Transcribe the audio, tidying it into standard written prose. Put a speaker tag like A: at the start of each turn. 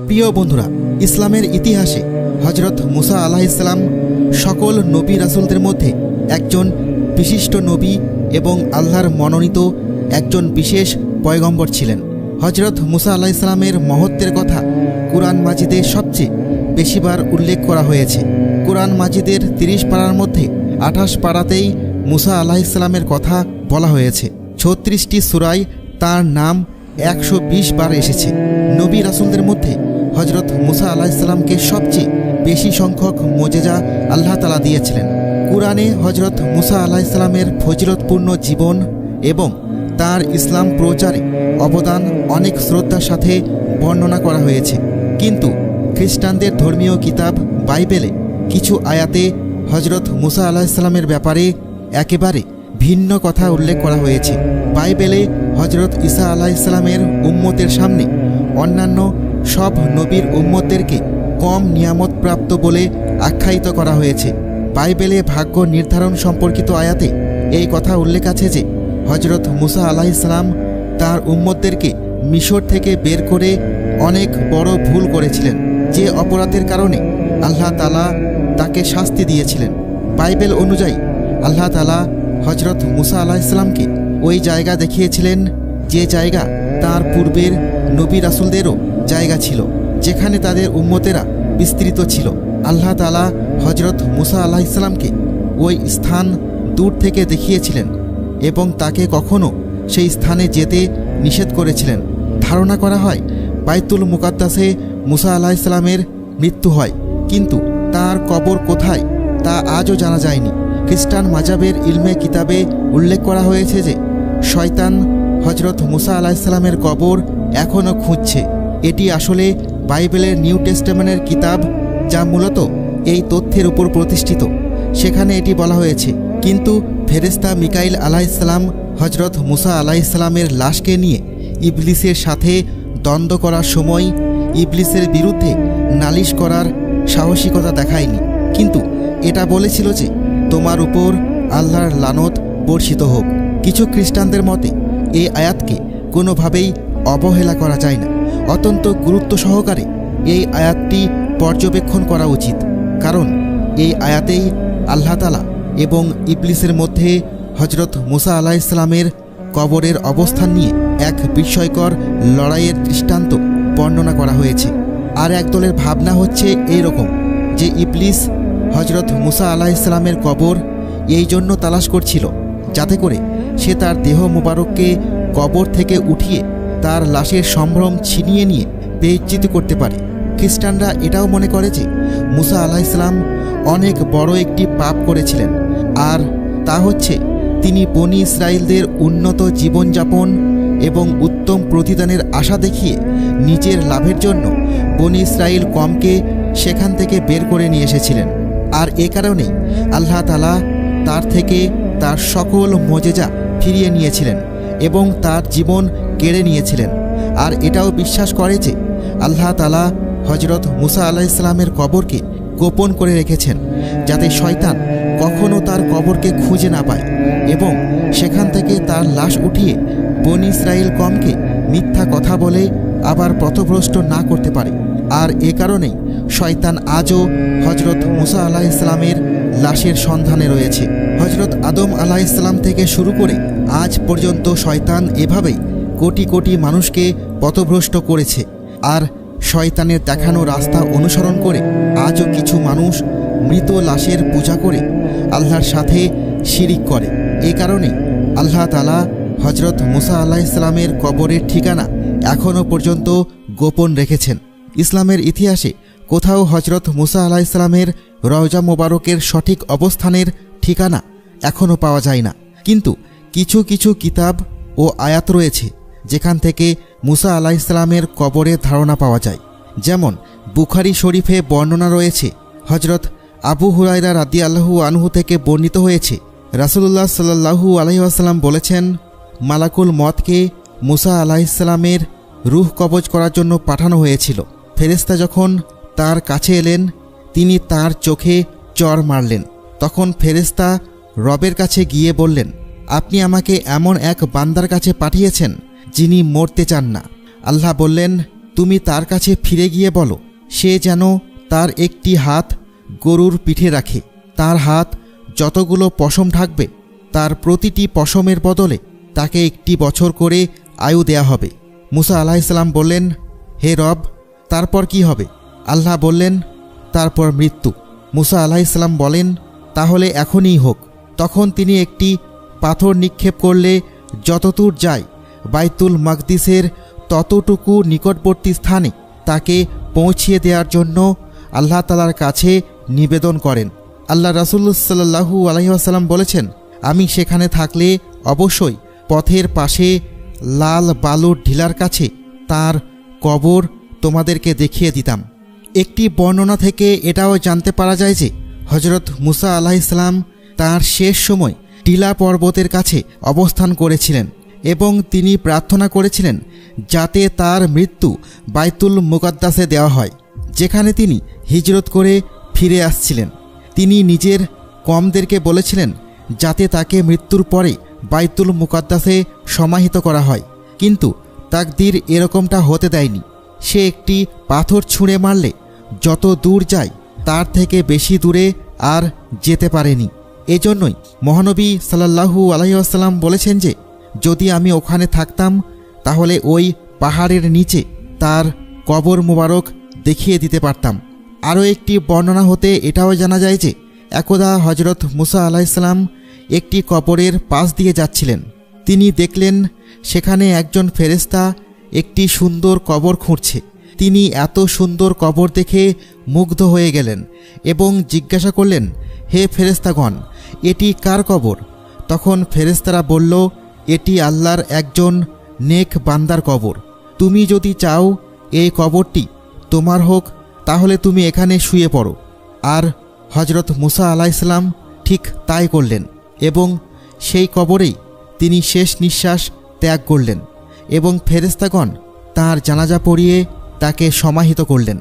A: প্রিয় বন্ধুরা, ইসলামের ইতিহাসে হজরত মুসা আলাইহিসসালাম সকল নবী রাসূলদের মধ্যে একজন বিশিষ্ট নবী এবং আল্লাহর মনোনীত একজন বিশেষ পয়গম্বর ছিলেন। হজরত মুসা আলাইহিসসালামের মহত্বের কথা কুরআন মাজিদে সবচেয়ে বেশিবার উল্লেখ করা হয়েছে। কুরআন মাজিদের 30 পারার মধ্যে 28 পারাতেই মুসা আলাইহিসসালামের কথা বলা হয়েছে। 36টি সূরায় তার নাম 120 বার এসেছে। নবী রাসূলদের মধ্যে হজরত মুসা আলাইহিসসালামকে সবচেয়ে বেশি সংখ্যক মোজেজা আল্লাহ তাআলা দিয়েছিলেন। কুরআনে হজরত মুসা আলাইহিসসালামের ফজিলতপূর্ণ জীবন এবং তার ইসলাম প্রচারে অবদান অনেক শ্রদ্ধার সাথে বর্ণনা করা হয়েছে। কিন্তু খ্রিস্টানদের ধর্মীয় কিতাব বাইবেলে কিছু আয়াতে হজরত মুসা আলাইহিসসালামের ব্যাপারে একেবারে ভিন্ন কথা উল্লেখ করা হয়েছে। বাইবেলে হজরত ঈসা আলাইহিসসালামের উম্মতের সামনে অন্যান্য সব নবীর উম্মতদেরকে কম নিয়ামতপ্রাপ্ত বলে আখ্যায়িত করা হয়েছে। বাইবেলে ভাগ্য নির্ধারণ সম্পর্কিত আয়াতে এই কথা উল্লেখ আছে যে হজরত মুসা আলাইহিসসালাম তার উম্মতদেরকে মিশর থেকে বের করে অনেক বড় ভুল করেছিলেন, যে অপরাধের কারণে আল্লাহ তাআলা তাকে শাস্তি দিয়েছিলেন। বাইবেল অনুযায়ী আল্লাহ তাআলা হজরত মুসা আলাইহিসসালামকে ওই জায়গা দেখিয়েছিলেন যে জায়গা তার পূর্বের নবী রাসূলদেরও জায়গা ছিল, যেখানে তাদের উম্মতেরা বিস্তৃত ছিল। আল্লাহ তাআলা হজরত মুসা আলাইহিসসালামকে ওই স্থান দূর থেকে দেখিয়েছিলেন এবং তাকে কখনো সেই স্থানে যেতে নিষেধ করেছিলেন। ধারণা করা হয় বাইতুল মুকাদ্দাসে মুসা আলাইহিসসালামের মৃত্যু হয়, কিন্তু তার কবর কোথায় তা আজও জানা যায়নি। খ্রিস্টান মাজাবের ইলমে কিতাবে উল্লেখ করা হয়েছে যে শয়তান হজরত মুসা আলাইহিসসালামের কবর এখনও খুঁজছে। এটি আসলে বাইবেলের নিউ টেস্টামেন্টের কিতাব, যা মূলত এই তথ্যের উপর প্রতিষ্ঠিত। সেখানে এটি বলা হয়েছে, কিন্তু ফেরেশতা মিকাইল আলাইহিসসালাম হজরত মুসা আলাইহিসসালামের লাশকে নিয়ে ইবলিসের সাথে দ্বন্দ্ব করার সময় ইবলিসের বিরুদ্ধে নালিশ করার সাহসিকতা দেখায়নি, কিন্তু এটা বলেছিল যে তোমার উপর আল্লাহর লানত বর্ষিত হোক। কিছু খ্রিস্টানদের মতে এই আয়াতকে কোনোভাবেই অবহেলা করা যায় না। অত্যন্ত গুরুত্ব সহকারে এই আয়াতটি পর্যবেক্ষণ করা উচিত, কারণ এই আয়াতেই আল্লাহ তাআলা এবং ইবলিসের মধ্যে হজরত মুসা আলাইহিসসালামের কবরের অবস্থান নিয়ে এক বিস্ময়কর লড়াইয়ের দৃষ্টান্ত বর্ণনা করা হয়েছে। আর একদলের ভাবনা হচ্ছে এই রকম যে ইবলিস হজরত মুসা আলাইহিসসালামের কবর এই জন্য তালাশ করছিল যাতে করে সে তার দেহ মোবারককে কবর থেকে উঠিয়ে তার লাশের সম্ভ্রম ছিনিয়ে নিয়ে বেইজ্জতি করতে পারে। খ্রিস্টানরা এটাও মনে করে যে মুসা আলাইহিসসালাম অনেক বড় একটি পাপ করেছিলেন, আর তা হচ্ছে তিনি বনি ইসরায়েলদের উন্নত জীবনযাপন এবং উত্তম প্রতিদানের আশা দেখিয়ে নিজের লাভের জন্য বনি ইসরায়েল কমকে সেখান থেকে বের করে নিয়ে এসেছিলেন। আর এ কারণেই আল্লাহ তাআলা তার থেকে তার সকল মোজেজা ফিরিয়ে নিয়েছিলেন এবং তার জীবন কেড়ে নিয়েছিলেন। আর এটাও বিশ্বাস করে যে আল্লাহ তাআলা হজরত মুসা আলাইহিসসালামের কবরকে গোপন করে রেখেছেন, যাতে শয়তান কখনও তার কবরকে খুঁজে না পায় এবং সেখান থেকে তার লাশ উঠিয়ে বনি ইসরায়েল কমকে মিথ্যা কথা বলে আবার পথভ্রষ্ট না করতে পারে। আর এ কারণেই শয়তান আজও হজরত মুসা আলাইহিসসালামের লাশের সন্ধানে রয়েছে। হজরত আদম আলাইহিসসালাম থেকে শুরু করে আজ পর্যন্ত শয়তান এভাবেই কোটি কোটি মানুষকে পথভ্রষ্ট করেছে। আর শয়তানের দেখানো রাস্তা অনুসরণ করে আজও কিছু মানুষ মৃত লাশের পূজা করে আল্লাহর সাথে শিরিক করে। এ কারণে আল্লাহ তাআলা হজরত মুসা আলাইহিসসালামের কবরের ঠিকানা এখনও পর্যন্ত গোপন রেখেছেন। ইসলামের ইতিহাসে কোথাও হজরত মুসা আলাইহিসসালামের রওজা মোবারকের সঠিক অবস্থানের ঠিকানা এখনও পাওয়া যায় না, কিন্তু কিছু কিছু কিতাব ও আয়াত রয়েছে যেখান থেকে মুসা আলাইহিসসালামের কবরের ধারণা পাওয়া যায়। যেমন বুখারী শরীফে বর্ণনা রয়েছে, হজরত আবু হুরায়রা রাদিয়াল্লাহু আনহু থেকে বর্ণিত হয়েছে, রাসূলুল্লাহ সাল্লাল্লাহু আলাইহি ওয়াসাল্লাম বলেছেন, মালাকুল মতকে মুসা আলাইহিসসালামের রূহ কবজ করার জন্য পাঠানো হয়েছিল। ফেরেশতা যখন তার কাছে এলেন, তিনি তার চোখে চড় মারলেন। তখন ফেরেশতা রবের কাছে গিয়ে বললেন, আপনি আমাকে এমন এক বান্দার কাছে পাঠিয়েছেন যিনি মরতে চান না। আল্লাহ বললেন, তুমি তার কাছে ফিরে গিয়ে বলো সে যেন তার একটি হাত গরুর পিঠে রাখে। তার হাত যতগুলো পশম থাকবে তার প্রতিটি পশমের বদলে তাকে 1 বছর করে আয়ু দেয়া হবে। মুসা আলাইহিসসালাম বললেন, হে রব, তারপর কি হবে? আল্লাহ বললেন, তারপর মৃত্যু। মুসা আলাইহিসসালাম বলেন, তাহলে এখনই হোক। তখন তিনি একটি পাথর নিক্ষেপ করলে যতদূর যায় বাইতুল মাকদিসের ততটুকু নিকটবর্তী স্থানে তাকে পৌঁছিয়ে দেওয়ার জন্য আল্লাহ তাআলার কাছে নিবেদন করেন। আল্লাহ রাসূল সাল্লাল্লাহু আলাইহি ওয়াসাল্লাম বলেছেন, আমি সেখানে থাকলে অবশ্যই পথের পাশে লাল বালুর ঢিলার কাছে তার কবর তোমাদেরকে দেখিয়ে দিতাম। একটি বর্ণনা থেকে এটাও জানতে পারা যায় যে হযরত মুসা আলাইহিসসালাম তার শেষ সময় টিলা পর্বতের কাছে অবস্থান করেছিলেন এবং তিনি প্রার্থনা করেছিলেন যাতে তার মৃত্যু বাইতুল মুকাদ্দাসে দেওয়া হয়, যেখানে তিনি হিজরত করে ফিরে আসছিলেন। তিনি নিজের কওমদেরকে বলেছিলেন যাতে তাকে মৃত্যুর পরে বাইতুল মুকাদ্দাসে সমাহিত করা হয়, কিন্তু তাকদীর এরকমটা হতে দেয়নি। সে একটি পাথর ছুঁড়ে মারলে যত দূর যায় তার থেকে বেশি দূরে আর যেতে পারেনি। এজন্যই মহানবী সাল্লাল্লাহু আলাইহি ওয়াসাল্লাম বলেছেন যে যদি আমি ওখানে থাকতাম তাহলে ওই পাহাড়ের নিচে তার কবর মোবারক দেখিয়ে দিতে পারতাম। আরও একটি বর্ণনা হতে এটাও জানা যায় যে একদা হযরত মুসা আলাইহিসসালাম একটি কবরের পাশ দিয়ে যাচ্ছিলেন। তিনি দেখলেন সেখানে একজন ফেরেশতা একটি সুন্দর কবর খুঁড়ছে। তিনি এত সুন্দর কবর দেখে মুগ্ধ হয়ে গেলেন এবং জিজ্ঞাসা করলেন, হে ফেরেশতাগণ, এটি কার কবর? তখন ফেরেশতারা বলল, এটি আল্লাহর একজন নেক বান্দার কবর। তুমি যদি চাও এই কবরটি তোমার হোক তাহলে তুমি এখানে শুয়ে পড়ো। আর হযরত মুসা আলাইহিসসালাম ঠিক তাই করলেন এবং সেই কবরেই তিনি শেষ নিঃশ্বাস ত্যাগ করলেন এবং ফেরেশতাগণ তাঁর জানাজা পড়িয়ে তাকে সমাহিত করলেন।